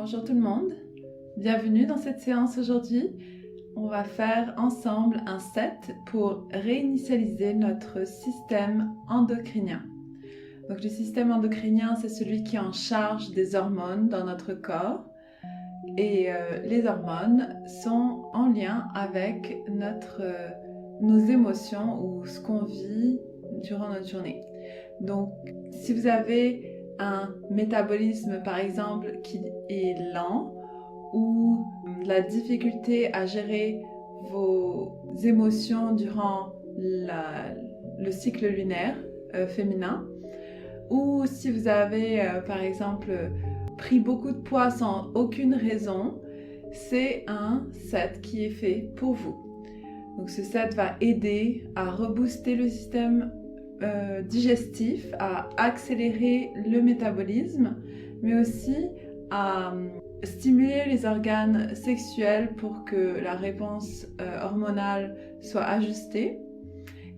Bonjour tout le monde, bienvenue dans cette séance aujourd'hui. On va faire ensemble un set pour réinitialiser notre système endocrinien. Donc le système endocrinien, c'est celui qui est en charge des hormones dans notre corps. Et les hormones sont en lien avec nos émotions ou ce qu'on vit durant notre journée. Donc si vous avez un métabolisme par exemple qui est lent ou la difficulté à gérer vos émotions durant le cycle lunaire féminin, ou si vous avez par exemple pris beaucoup de poids sans aucune raison, c'est un set qui est fait pour vous. Donc ce set va aider à rebooster le système digestif, à accélérer le métabolisme, mais aussi à stimuler les organes sexuels pour que la réponse hormonale soit ajustée.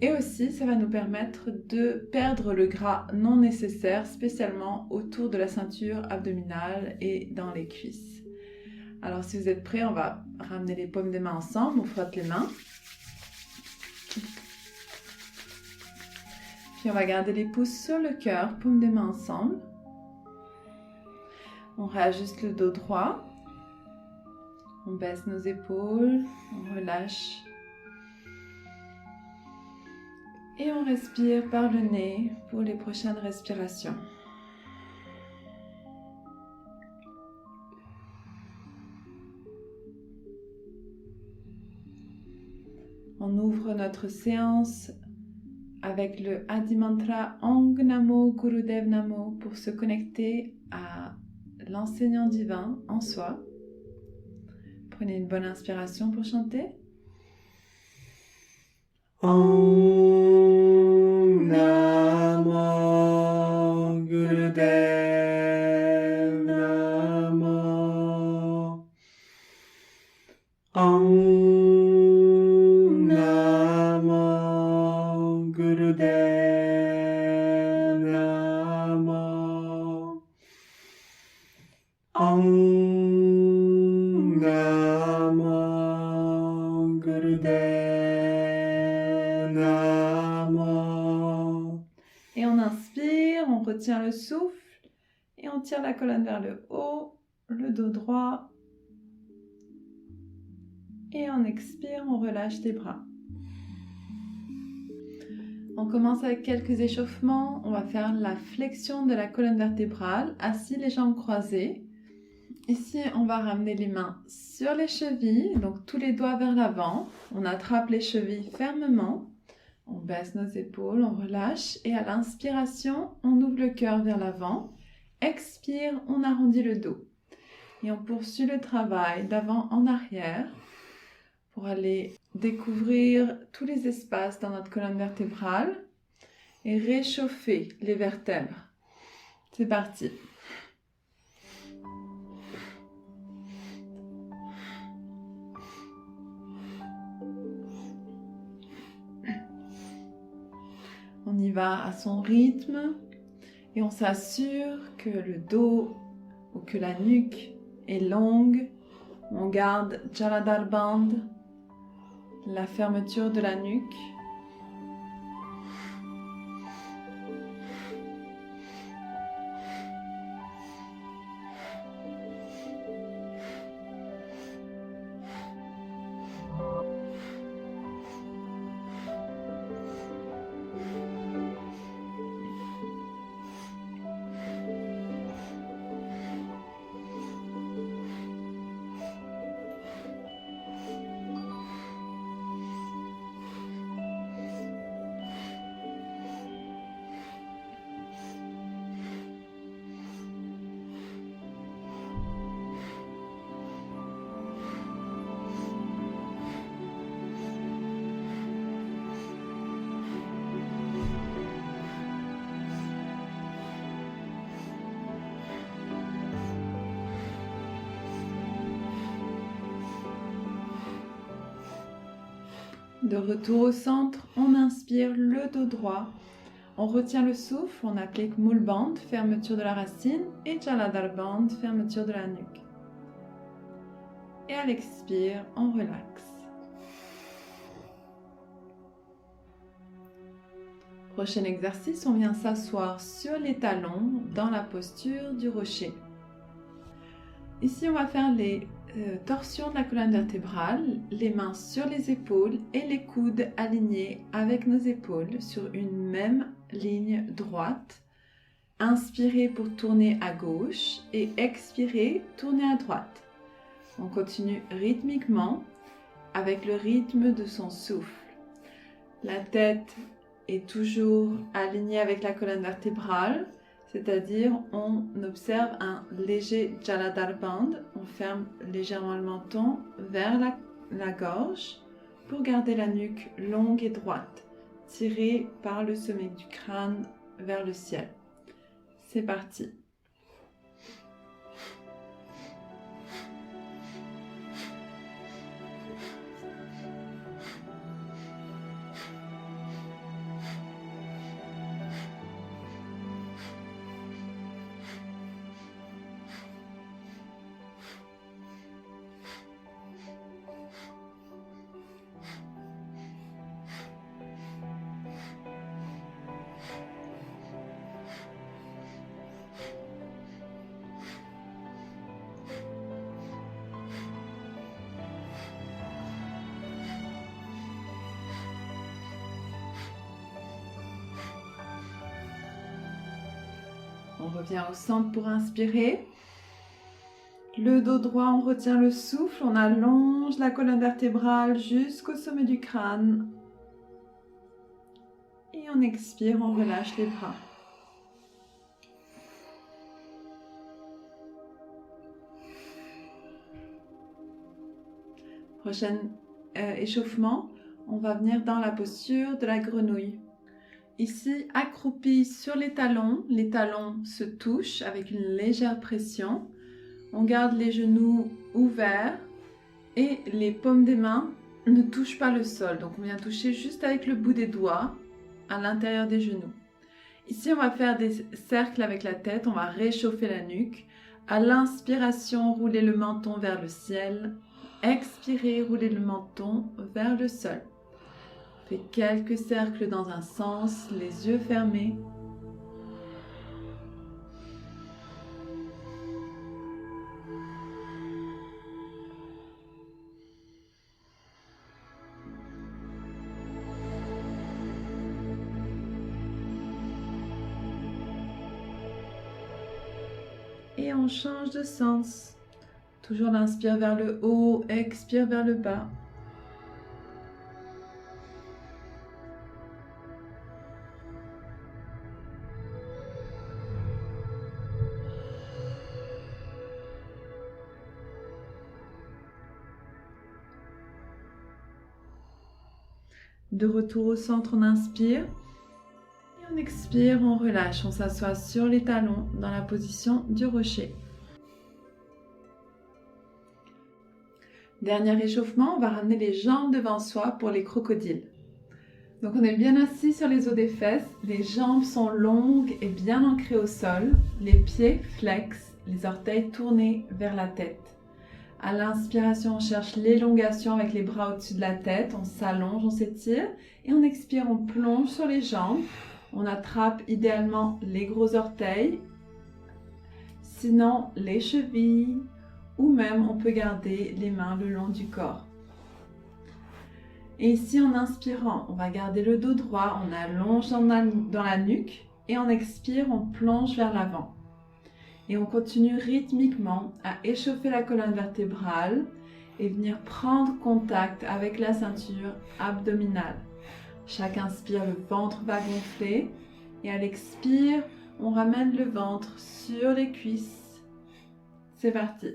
Et aussi, ça va nous permettre de perdre le gras non nécessaire, spécialement autour de la ceinture abdominale et dans les cuisses. Alors, si vous êtes prêts, on va ramener les paumes des mains ensemble, on frotte les mains. Puis on va garder les pouces sur le cœur, paumes des mains ensemble. On réajuste le dos droit. On baisse nos épaules, on relâche. Et on respire par le nez pour les prochaines respirations. On ouvre notre séance avec le Adi Mantra Ong Namo Gurudev Namo pour se connecter à l'enseignant divin en soi. Prenez une bonne inspiration pour chanter. Om Namo Gurudev Namo. Om Namo Gurudev Namo. Om Namo Gurudev Namo. Et on inspire, on retient le souffle et on tire la colonne vers le haut, le dos droit. Et on expire, on relâche les bras. On commence avec quelques échauffements. On va faire la flexion de la colonne vertébrale, assis les jambes croisées. Ici, on va ramener les mains sur les chevilles, donc tous les doigts vers l'avant. On attrape les chevilles fermement. On baisse nos épaules, on relâche. Et à l'inspiration, on ouvre le cœur vers l'avant. Expire, on arrondit le dos. Et on poursuit le travail d'avant en arrière pour aller découvrir tous les espaces dans notre colonne vertébrale et réchauffer les vertèbres. C'est parti. On y va à son rythme et on s'assure que le dos ou que la nuque est longue. On garde Jaladhar Band, la fermeture de la nuque. De retour au centre, on inspire le dos droit. On retient le souffle, on applique Moule Bandh, fermeture de la racine, et Jaladhar Bandh, fermeture de la nuque. Et à l'expire, on relaxe. Prochain exercice, on vient s'asseoir sur les talons dans la posture du rocher. Ici, on va faire les torsions de la colonne vertébrale, les mains sur les épaules et les coudes alignés avec nos épaules sur une même ligne droite. Inspirez pour tourner à gauche et expirez, tourner à droite. On continue rythmiquement avec le rythme de son souffle. La tête est toujours alignée avec la colonne vertébrale, c'est-à-dire on observe un léger Jaladhara-bandha. On ferme légèrement le menton vers la gorge pour garder la nuque longue et droite, tirée par le sommet du crâne vers le ciel. C'est parti. On revient au centre pour inspirer. Le dos droit, on retient le souffle, on allonge la colonne vertébrale jusqu'au sommet du crâne. Et on expire, on relâche les bras. Prochain échauffement, on va venir dans la posture de la grenouille. Ici, accroupi sur les talons se touchent avec une légère pression. On garde les genoux ouverts et les paumes des mains ne touchent pas le sol. Donc on vient toucher juste avec le bout des doigts à l'intérieur des genoux. Ici, on va faire des cercles avec la tête, on va réchauffer la nuque. À l'inspiration, roulez le menton vers le ciel. Expirez, roulez le menton vers le sol. Fais quelques cercles dans un sens, les yeux fermés. Et on change de sens. Toujours l'inspire vers le haut, expire vers le bas. De retour au centre, on inspire. Et on expire, on relâche. On s'assoit sur les talons dans la position du rocher. Dernier échauffement, on va ramener les jambes devant soi pour les crocodiles. Donc on est bien assis sur les os des fesses. Les jambes sont longues et bien ancrées au sol. Les pieds flex, les orteils tournés vers la tête. À l'inspiration, on cherche l'élongation avec les bras au-dessus de la tête. On s'allonge, on s'étire. Et on expire, on plonge sur les jambes. On attrape idéalement les gros orteils. Sinon, les chevilles. Ou même, on peut garder les mains le long du corps. Et ici, en inspirant, on va garder le dos droit. On allonge dans la nuque. Et on expire, on plonge vers l'avant. Et on continue rythmiquement à échauffer la colonne vertébrale et venir prendre contact avec la ceinture abdominale. Chaque inspire, le ventre va gonfler et à l'expire, on ramène le ventre sur les cuisses. C'est parti.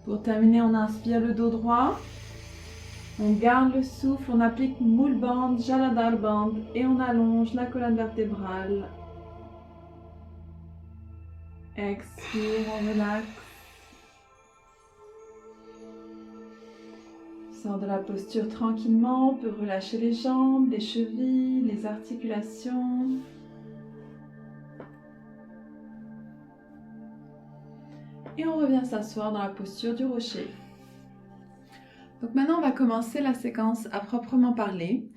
Pour terminer, on inspire le dos droit. On garde le souffle, on applique Mul Bandh, Jalandhar Bandh et on allonge la colonne vertébrale. Expire, on relaxe. Sors de la posture tranquillement, on peut relâcher les jambes, les chevilles, les articulations. Et on revient s'asseoir dans la posture du rocher. Donc maintenant, on va commencer la séquence à proprement parler.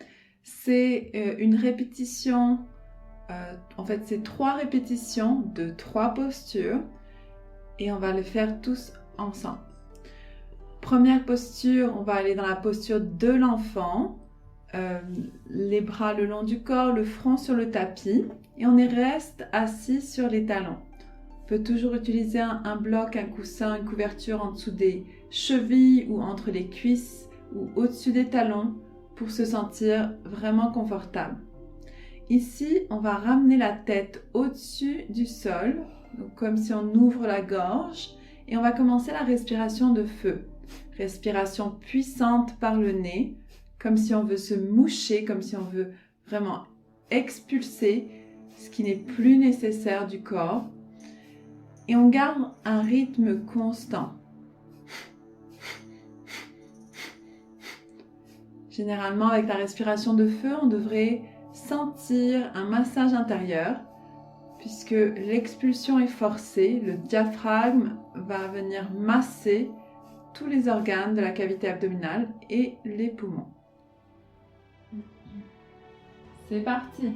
C'est une répétition, en fait c'est 3 répétitions de 3 postures et on va le faire tous ensemble. Première posture, on va aller dans la posture de l'enfant, les bras le long du corps, le front sur le tapis et on reste assis sur les talons. On peut toujours utiliser un bloc, un coussin, une couverture en dessous des chevilles ou entre les cuisses ou au-dessus des talons pour se sentir vraiment confortable. Ici, on va ramener la tête au-dessus du sol, donc comme si on ouvre la gorge et on va commencer la respiration de feu. Respiration puissante par le nez, comme si on veut se moucher, comme si on veut vraiment expulser ce qui n'est plus nécessaire du corps. Et on garde un rythme constant. Généralement, avec la respiration de feu, on devrait sentir un massage intérieur puisque l'expulsion est forcée, le diaphragme va venir masser tous les organes de la cavité abdominale et les poumons. C'est parti!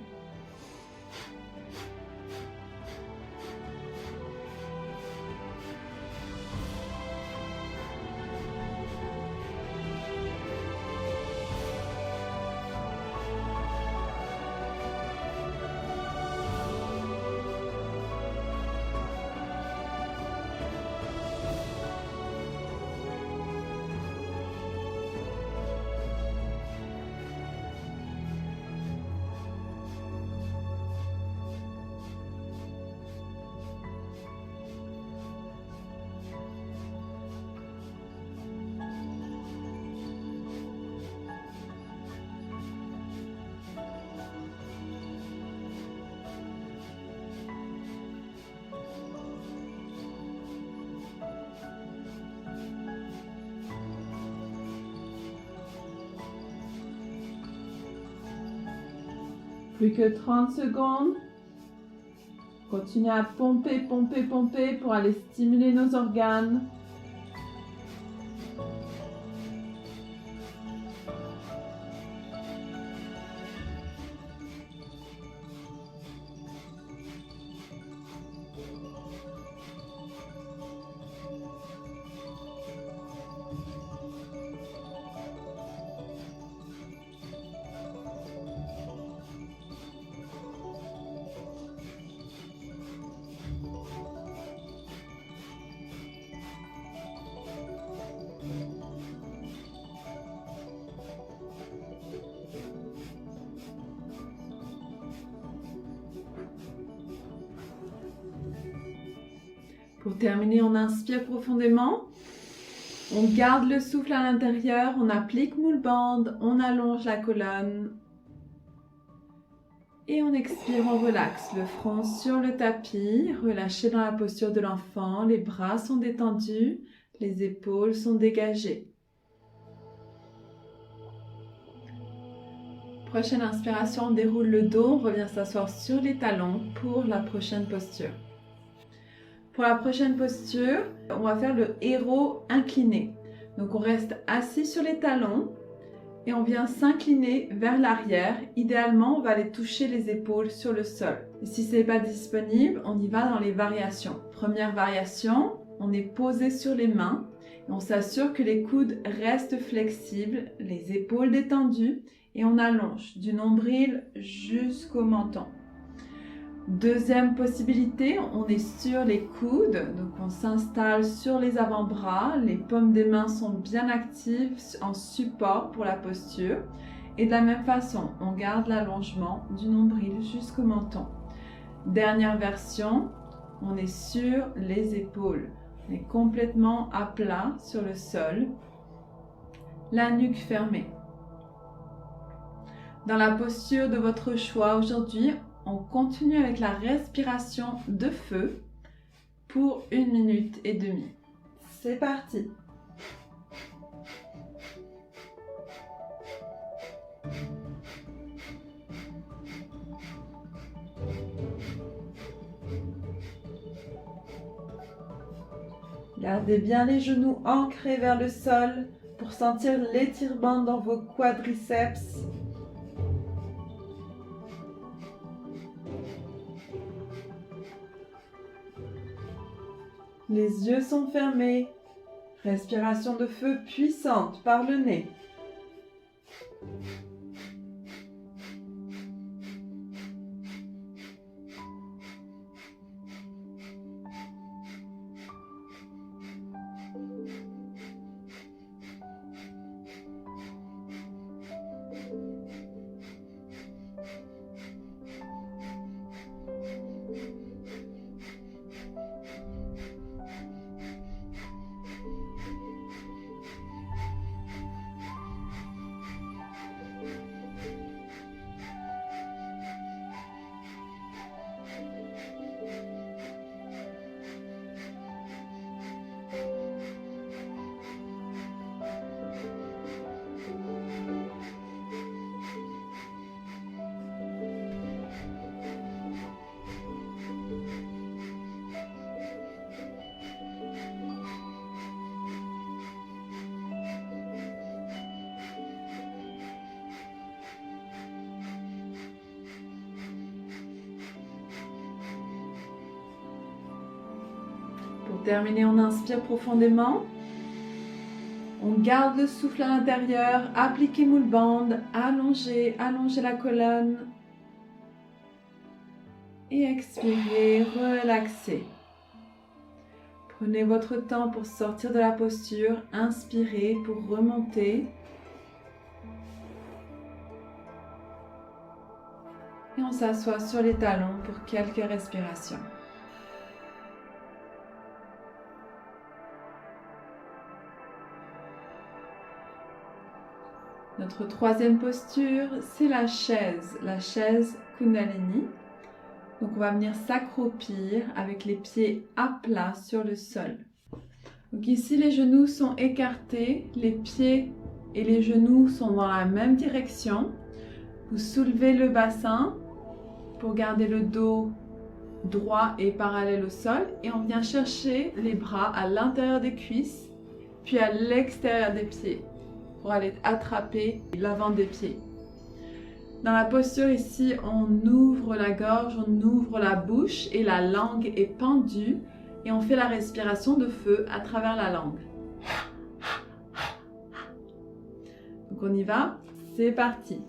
Plus que 30 secondes. Continuez à pomper, pomper, pomper pour aller stimuler nos organes. Pour terminer, on inspire profondément. On garde le souffle à l'intérieur, on applique Mul Bandh, on allonge la colonne. Et on expire, on relaxe le front sur le tapis, relâché dans la posture de l'enfant. Les bras sont détendus, les épaules sont dégagées. Prochaine inspiration, on déroule le dos, on revient s'asseoir sur les talons pour la prochaine posture. Pour la prochaine posture, on va faire le héros incliné. Donc on reste assis sur les talons et on vient s'incliner vers l'arrière. Idéalement, on va aller toucher les épaules sur le sol. Et si ce n'est pas disponible, on y va dans les variations. Première variation, on est posé sur les mains et on s'assure que les coudes restent flexibles, les épaules détendues et on allonge du nombril jusqu'au menton. Deuxième possibilité, on est sur les coudes, donc on s'installe sur les avant-bras, les paumes des mains sont bien actives en support pour la posture et de la même façon, on garde l'allongement du nombril jusqu'au menton. Dernière version, on est sur les épaules. Et complètement à plat sur le sol, la nuque fermée. Dans la posture de votre choix aujourd'hui, on continue avec la respiration de feu pour 1 minute et demie. C'est parti! Gardez bien les genoux ancrés vers le sol pour sentir l'étirement dans vos quadriceps. Les yeux sont fermés. Respiration de feu puissante par le nez. Pour terminer, on inspire profondément. On garde le souffle à l'intérieur. Appliquez moule bande. Allongez la colonne. Et expirez, relaxez. Prenez votre temps pour sortir de la posture. Inspirez pour remonter. Et on s'assoit sur les talons pour quelques respirations. Notre troisième posture, c'est la chaise Kundalini. Donc on va venir s'accroupir avec les pieds à plat sur le sol. Donc ici les genoux sont écartés, les pieds et les genoux sont dans la même direction. Vous soulevez le bassin pour garder le dos droit et parallèle au sol et on vient chercher les bras à l'intérieur des cuisses puis à l'extérieur des pieds pour aller attraper l'avant des pieds. Dans la posture ici, on ouvre la gorge, on ouvre la bouche et la langue est pendue et on fait la respiration de feu à travers la langue. Donc on y va, c'est parti.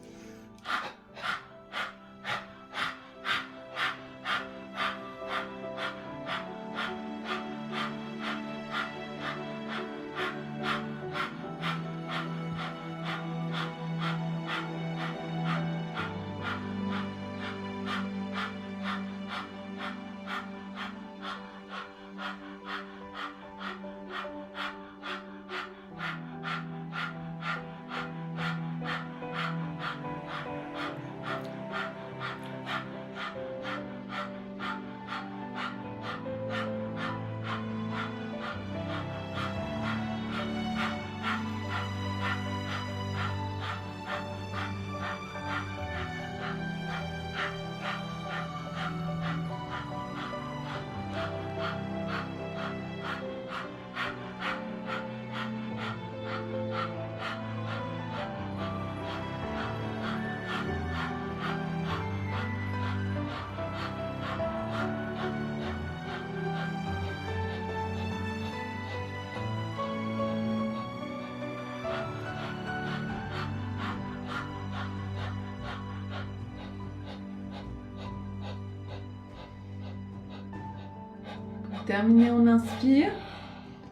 Terminé, on inspire,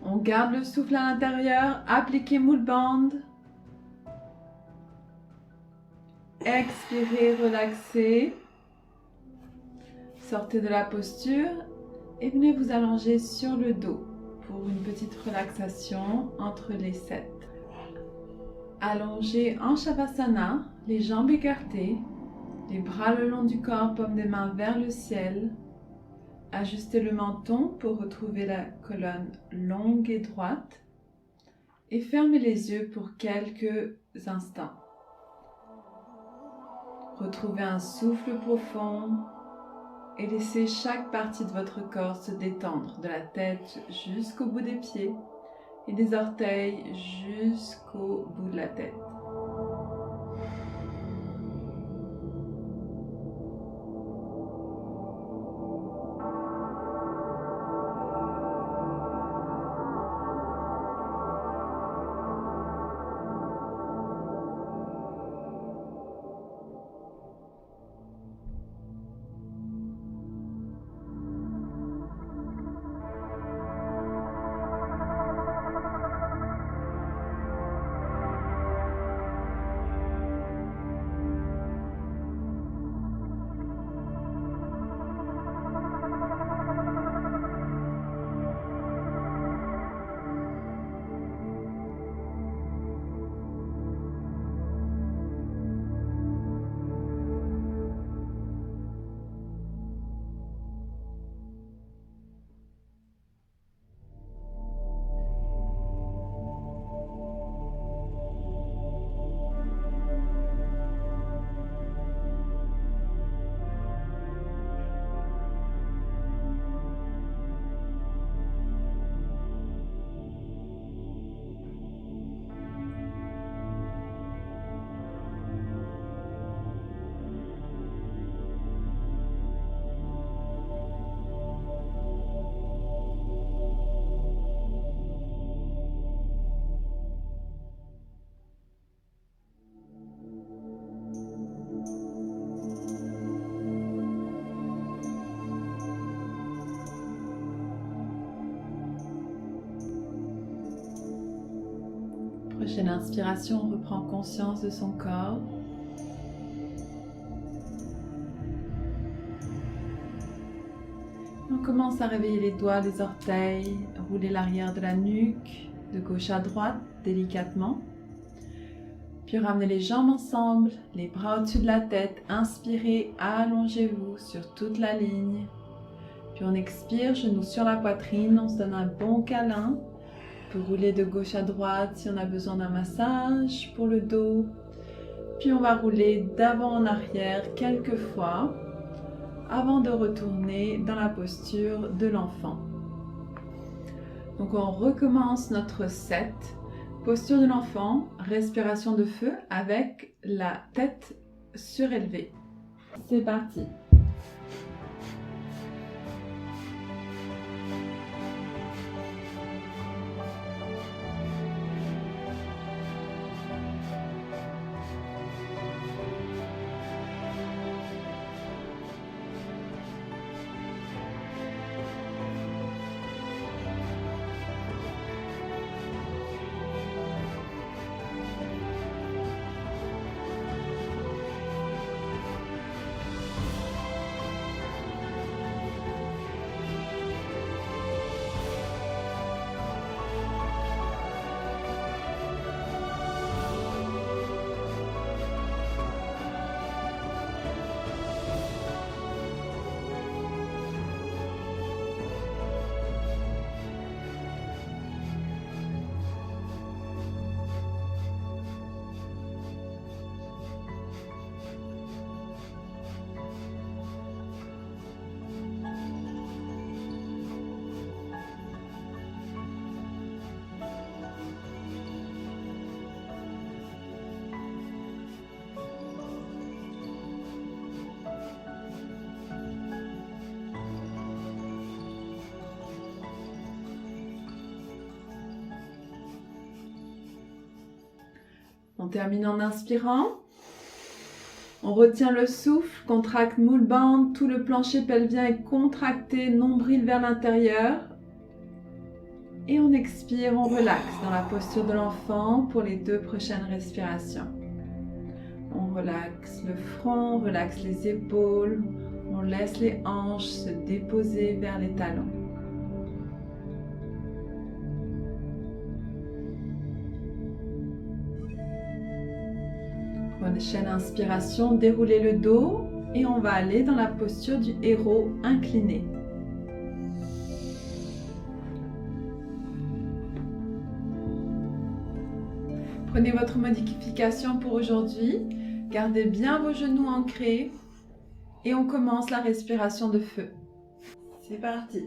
on garde le souffle à l'intérieur, appliquez moule bande. Expirez, relaxez. Sortez de la posture et venez vous allonger sur le dos pour une petite relaxation entre les 7. Allongé en Shavasana, les jambes écartées, les bras le long du corps, paumes des mains vers le ciel. Ajustez le menton pour retrouver la colonne longue et droite. Et fermez les yeux pour quelques instants. Retrouvez un souffle profond et laissez chaque partie de votre corps se détendre, de la tête jusqu'au bout des pieds et des orteils jusqu'au bout de la tête. Prochaine inspiration, on reprend conscience de son corps. On commence à réveiller les doigts, les orteils, rouler l'arrière de la nuque, de gauche à droite, délicatement. Puis ramenez les jambes ensemble, les bras au-dessus de la tête. Inspirez, allongez-vous sur toute la ligne. Puis on expire, genoux sur la poitrine, on se donne un bon câlin. On peut rouler de gauche à droite si on a besoin d'un massage pour le dos. Puis on va rouler d'avant en arrière quelques fois avant de retourner dans la posture de l'enfant. Donc on recommence notre 7. Posture de l'enfant, respiration de feu avec la tête surélevée. C'est parti. On termine en inspirant. On retient le souffle, contracte moule bande, tout le plancher pelvien est contracté, nombril vers l'intérieur. Et on expire, on relaxe dans la posture de l'enfant pour les 2 prochaines respirations. On relaxe le front, on relaxe les épaules, on laisse les hanches se déposer vers les talons. Prochaine inspiration, déroulez le dos et on va aller dans la posture du héros incliné. Prenez votre modification pour aujourd'hui, gardez bien vos genoux ancrés et on commence la respiration de feu. C'est parti.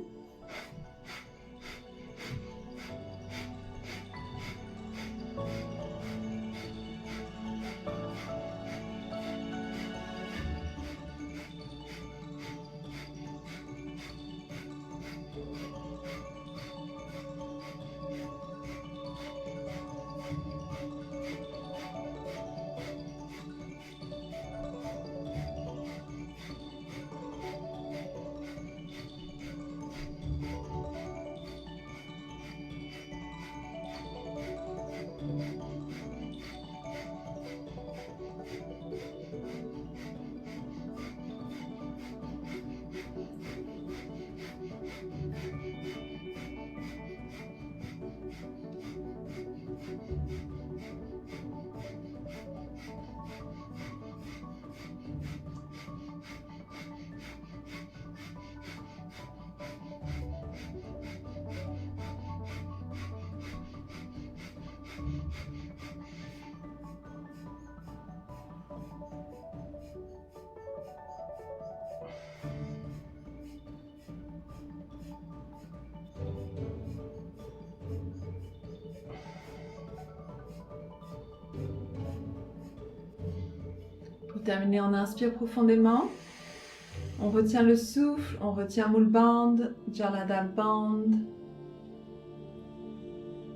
Pour terminer, on inspire profondément. On retient le souffle, on retient Mul Bandha, Jaladhar Bandha.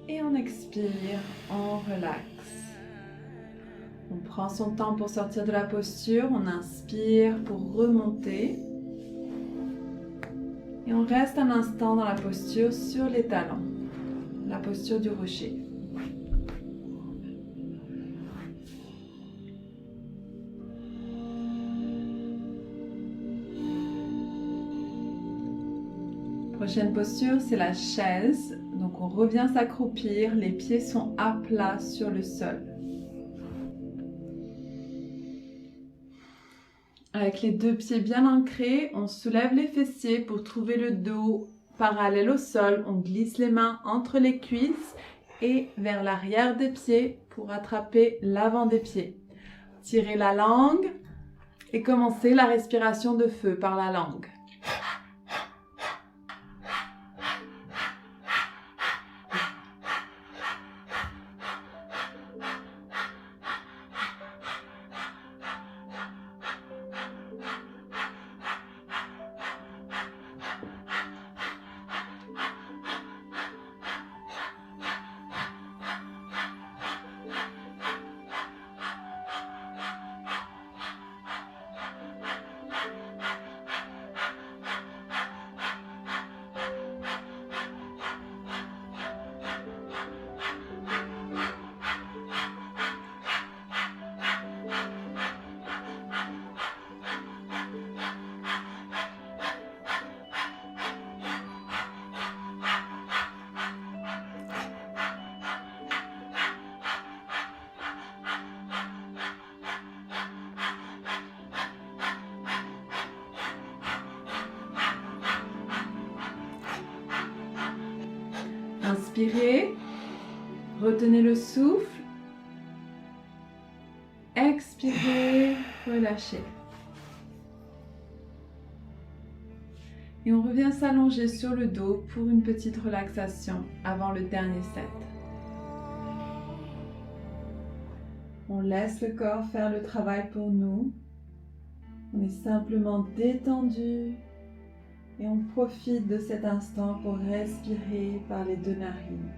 Et on expire, on relaxe. On prend son temps pour sortir de la posture, on inspire pour remonter. Et on reste un instant dans la posture sur les talons, la posture du rocher. Prochaine posture, c'est la chaise. Donc on revient s'accroupir, les pieds sont à plat sur le sol. Avec les deux pieds bien ancrés, on soulève les fessiers pour trouver le dos parallèle au sol. On glisse les mains entre les cuisses et vers l'arrière des pieds pour attraper l'avant des pieds. Tirez la langue et commencez la respiration de feu par la langue. Inspirez, retenez le souffle, expirez, relâchez. Et on revient s'allonger sur le dos pour une petite relaxation avant le dernier set. On laisse le corps faire le travail pour nous. On est simplement détendu. Et on profite de cet instant pour respirer par les deux narines.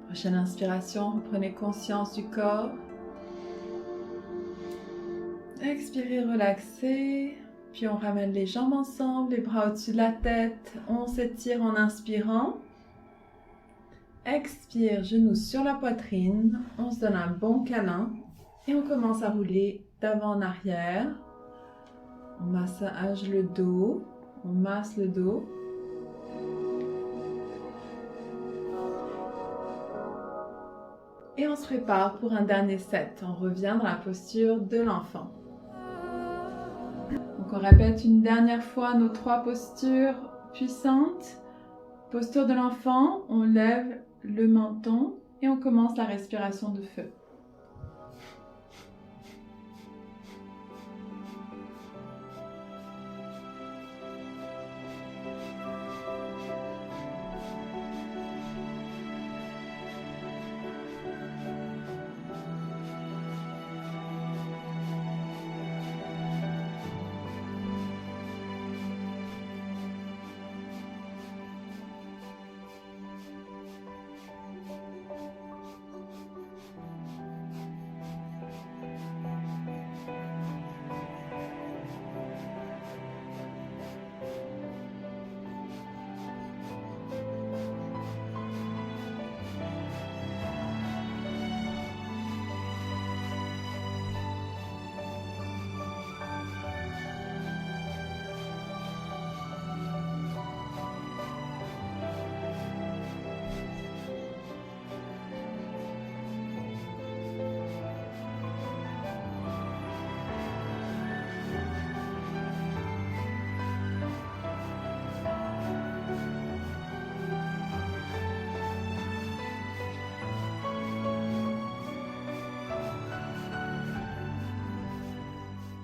Prochaine inspiration, reprenez conscience du corps. Expirez, relaxez. Puis on ramène les jambes ensemble, les bras au-dessus de la tête. On s'étire en inspirant. Expire, genoux sur la poitrine. On se donne un bon câlin. Et on commence à rouler d'avant en arrière. On massage le dos. On masse le dos. Et on se prépare pour un dernier set. On revient dans la posture de l'enfant. Donc on répète une dernière fois nos 3 postures puissantes. Posture de l'enfant, on lève le menton et on commence la respiration de feu.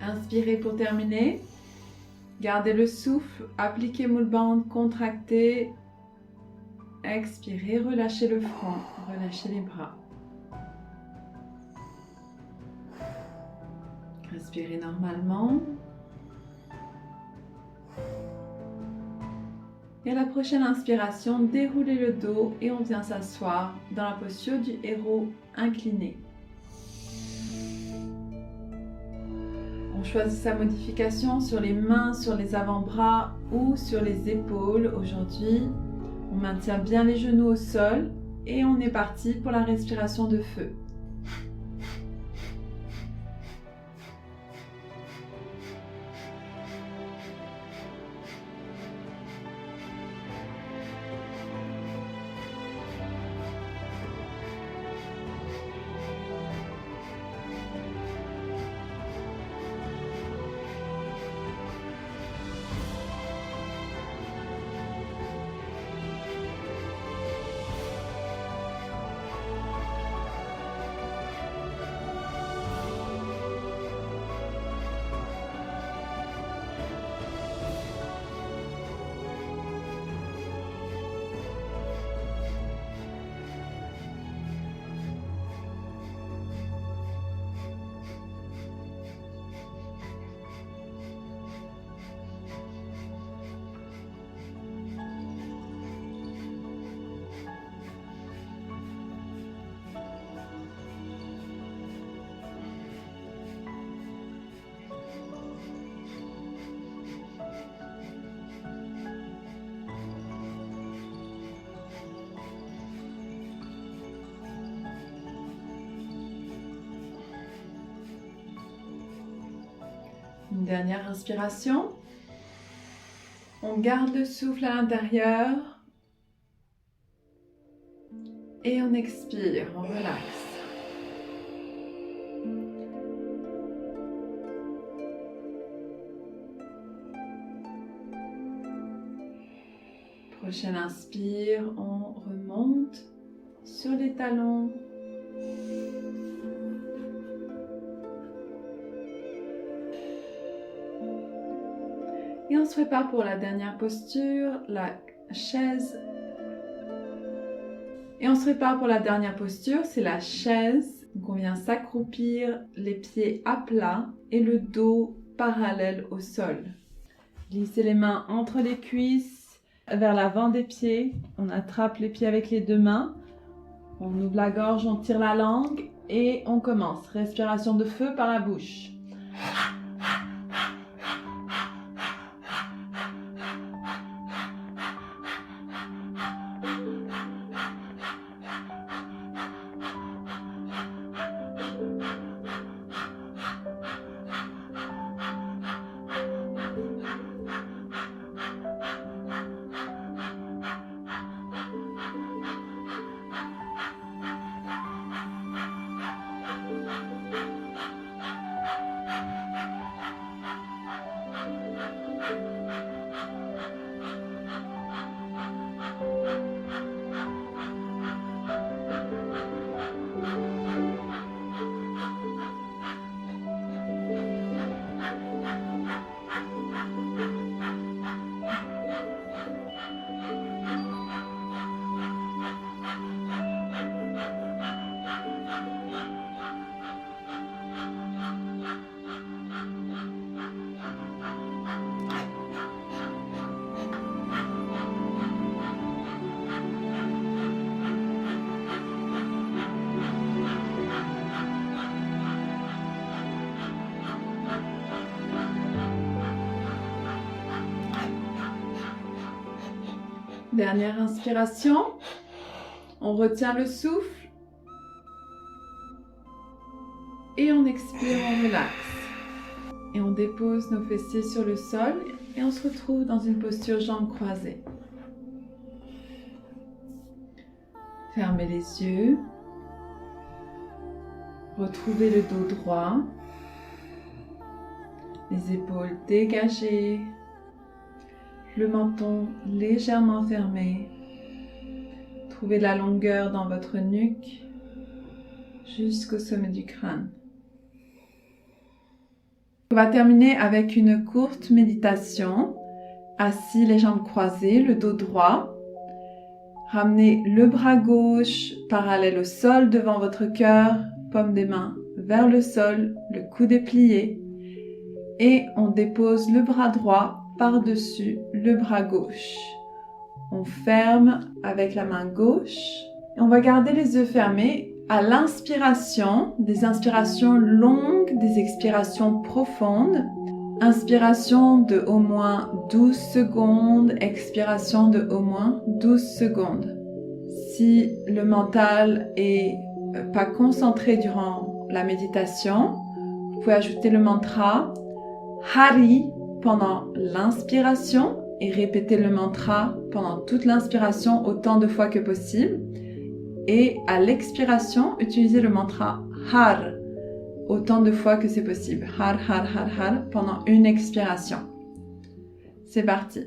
Inspirez pour terminer. Gardez le souffle, appliquez moule bande, contractez. Expirez, relâchez le front, relâchez les bras. Respirez normalement. Et à la prochaine inspiration, déroulez le dos et on vient s'asseoir dans la posture du héros incliné. On choisit sa modification sur les mains, sur les avant-bras ou sur les épaules. Aujourd'hui, on maintient bien les genoux au sol et on est parti pour la respiration de feu. Une dernière inspiration. On garde le souffle à l'intérieur. Et on expire, on relaxe. Prochaine inspire, on remonte sur les talons. Et on se prépare pour la dernière posture, la chaise. Et on se prépare pour la dernière posture, c'est la chaise. Donc on vient s'accroupir, les pieds à plat et le dos parallèle au sol. Glissez les mains entre les cuisses, vers l'avant des pieds. On attrape les pieds avec les 2 mains. On ouvre la gorge, on tire la langue et on commence. Respiration de feu par la bouche. Dernière inspiration. On retient le souffle. Et on expire, on relaxe. Et on dépose nos fessiers sur le sol et on se retrouve dans une posture jambes croisées. Fermez les yeux. Retrouvez le dos droit. Les épaules dégagées. Le menton légèrement fermé. Trouvez la longueur dans votre nuque jusqu'au sommet du crâne. On va terminer avec une courte méditation. Assis, les jambes croisées, le dos droit. Ramenez le bras gauche parallèle au sol devant votre cœur, paume des mains vers le sol, le coude est plié. Et on dépose le bras droit par-dessus le bras gauche. On ferme avec la main gauche. Et on va garder les yeux fermés à l'inspiration, des inspirations longues, des expirations profondes. Inspiration de au moins 12 secondes, expiration de au moins 12 secondes. Si le mental est pas concentré durant la méditation, vous pouvez ajouter le mantra Hari pendant l'inspiration et répéter le mantra pendant toute l'inspiration autant de fois que possible. Et à l'expiration, utilisez le mantra Har autant de fois que c'est possible. Har, har, har, har pendant une expiration. C'est parti.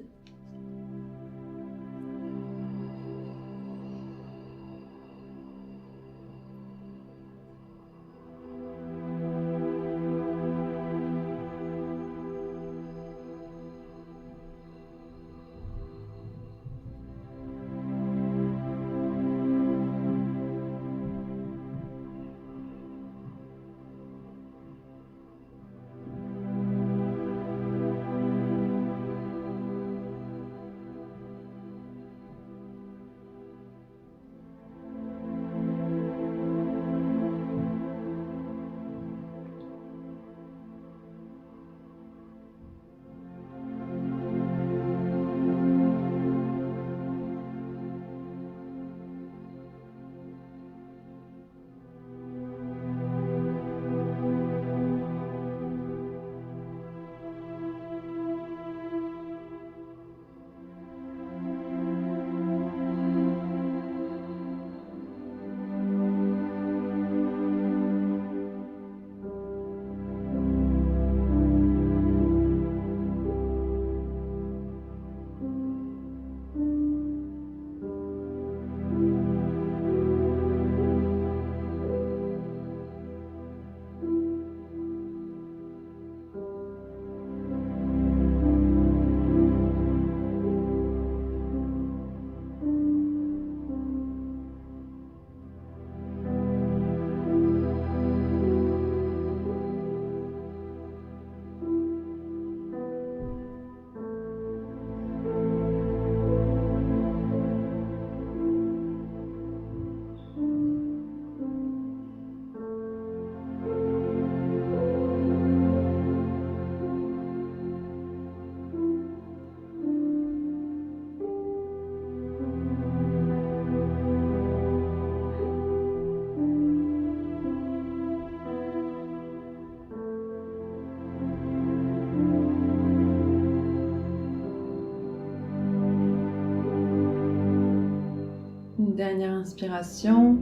dernière inspiration.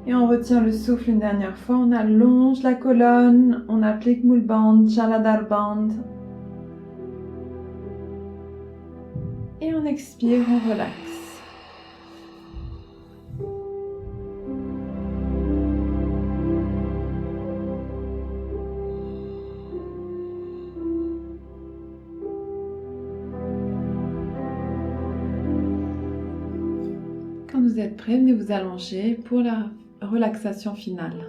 Et on retient le souffle une dernière fois. On allonge la colonne. On applique Mul Bandh, Jalandhar Bandh. Et on expire, on relaxe. Quand vous êtes prêt, venez vous allonger pour la relaxation finale.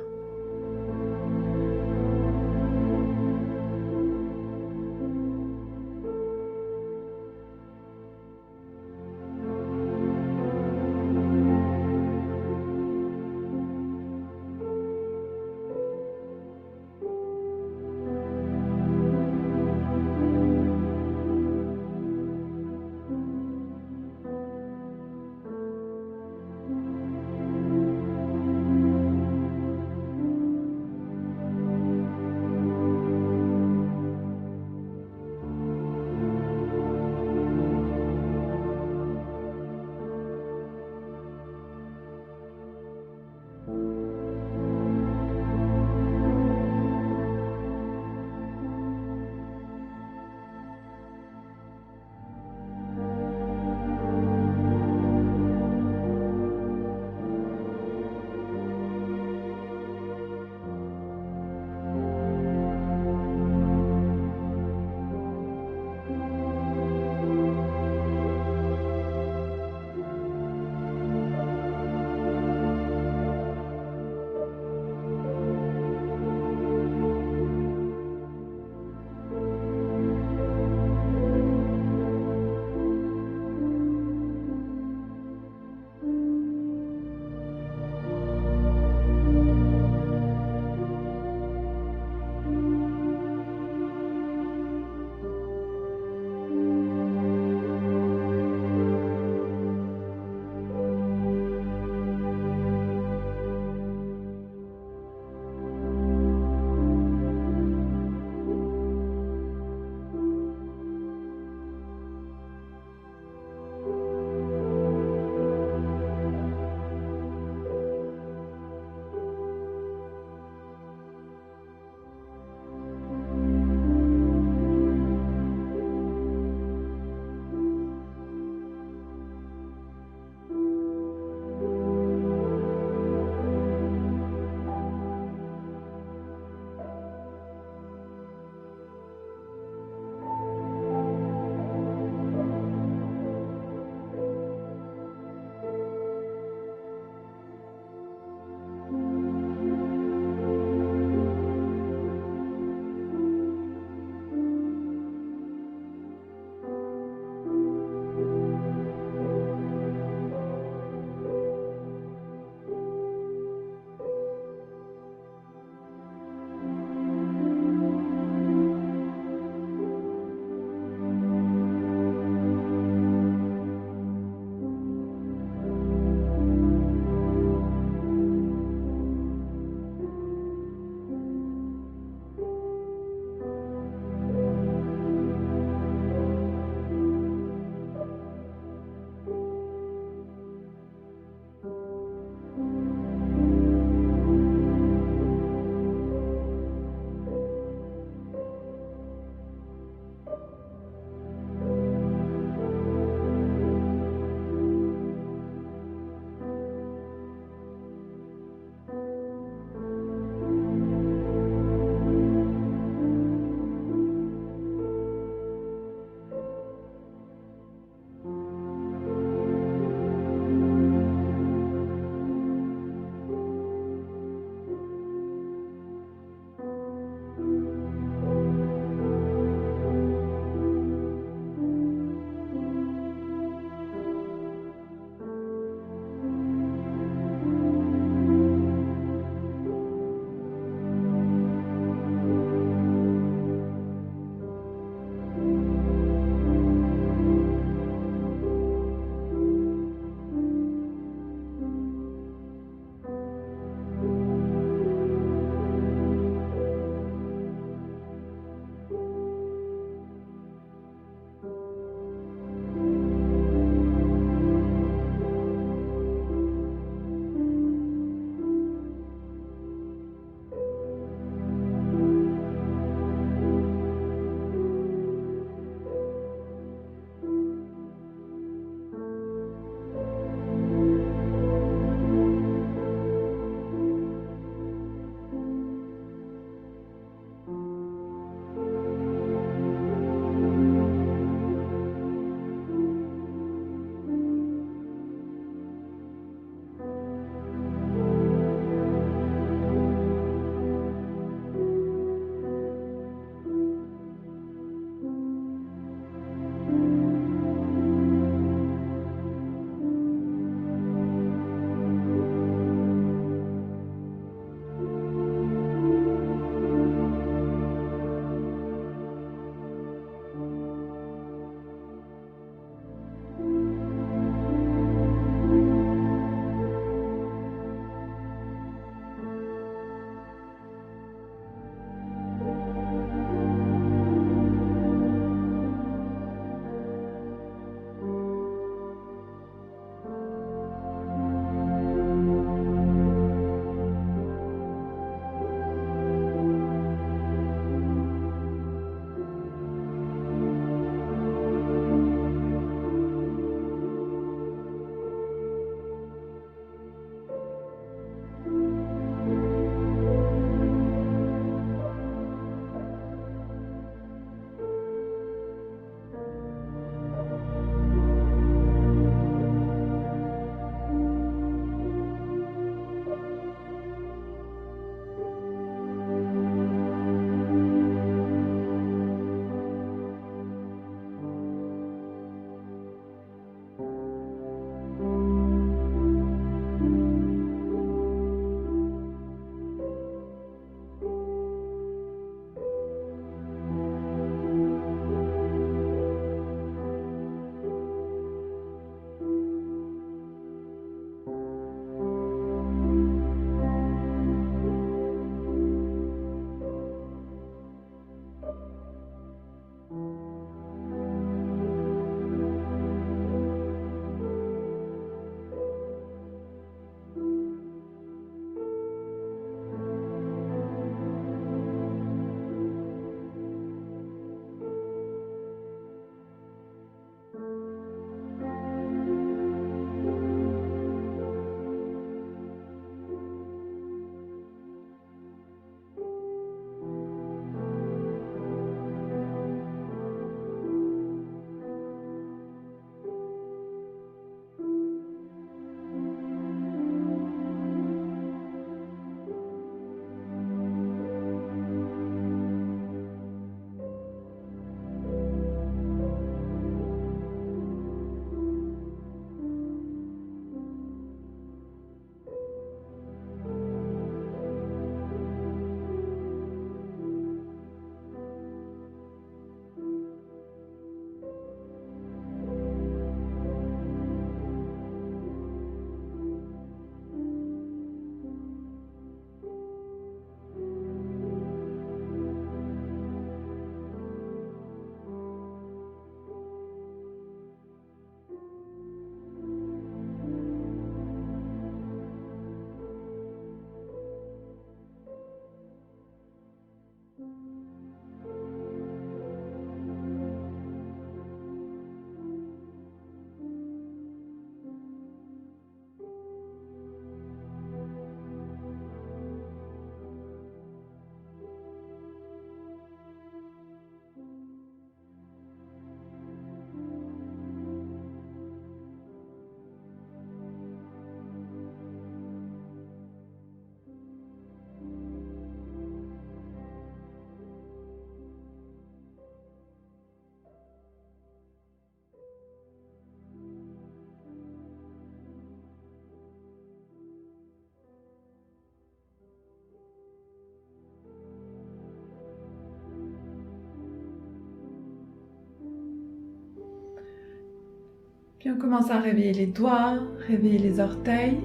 Puis on commence à réveiller les doigts, réveiller les orteils.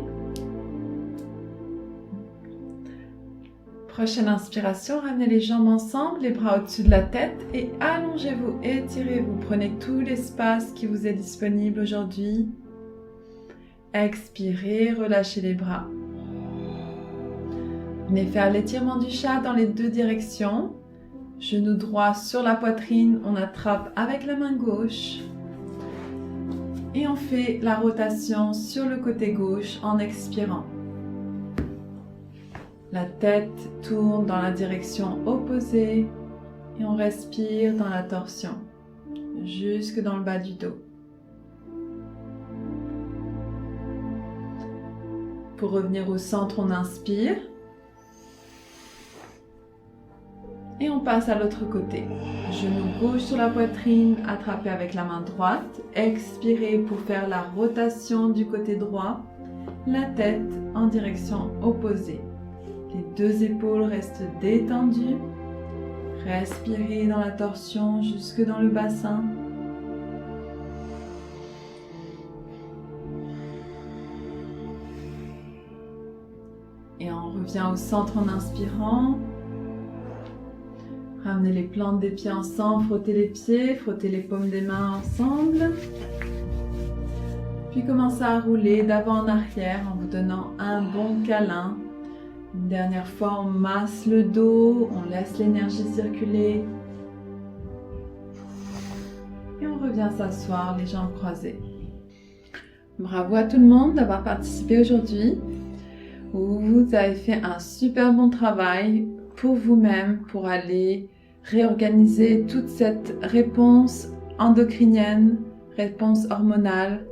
Prochaine inspiration, ramenez les jambes ensemble, les bras au-dessus de la tête et allongez-vous, étirez-vous. Prenez tout l'espace qui vous est disponible aujourd'hui. Expirez, relâchez les bras. Venez faire l'étirement du chat dans les deux directions. Genou droit sur la poitrine, on attrape avec la main gauche. Et on fait la rotation sur le côté gauche en expirant. La tête tourne dans la direction opposée et on respire dans la torsion, jusque dans le bas du dos. Pour revenir au centre, on inspire. Et on passe à l'autre côté. Genou gauche sur la poitrine, attrapé avec la main droite. Expirez pour faire la rotation du côté droit. La tête en direction opposée. Les deux épaules restent détendues. Respirez dans la torsion jusque dans le bassin. Et on revient au centre en inspirant. Ramenez les plantes des pieds ensemble, frottez les pieds, frottez les paumes des mains ensemble. Puis commencez à rouler d'avant en arrière en vous donnant un bon câlin. Une dernière fois, on masse le dos, on laisse l'énergie circuler. Et on revient s'asseoir, les jambes croisées. Bravo à tout le monde d'avoir participé aujourd'hui. Vous avez fait un super bon travail pour vous-même, pour aller réorganiser toute cette réponse endocrinienne, réponse hormonale.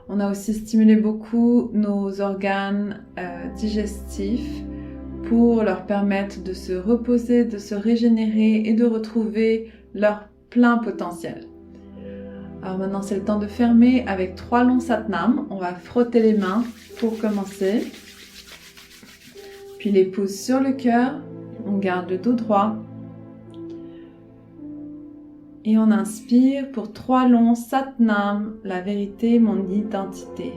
On a aussi stimulé beaucoup nos organes digestifs pour leur permettre de se reposer, de se régénérer et de retrouver leur plein potentiel. Alors maintenant, c'est le temps de fermer avec 3 longs satnams. On va frotter les mains pour commencer. Puis les pouces sur le cœur. On garde le dos droit. Et on inspire pour 3 longs satnams. La vérité, mon identité.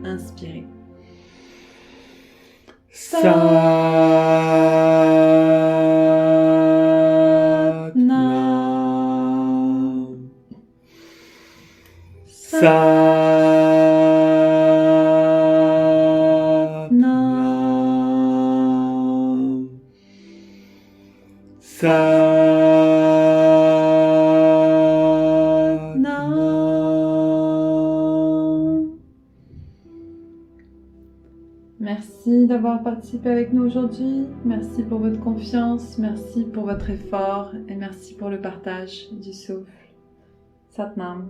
Inspirez. Satnam. Satnam. Satnam. Merci d'avoir participé avec nous aujourd'hui. Merci pour votre confiance, merci pour votre effort et merci pour le partage du souffle. Satnam.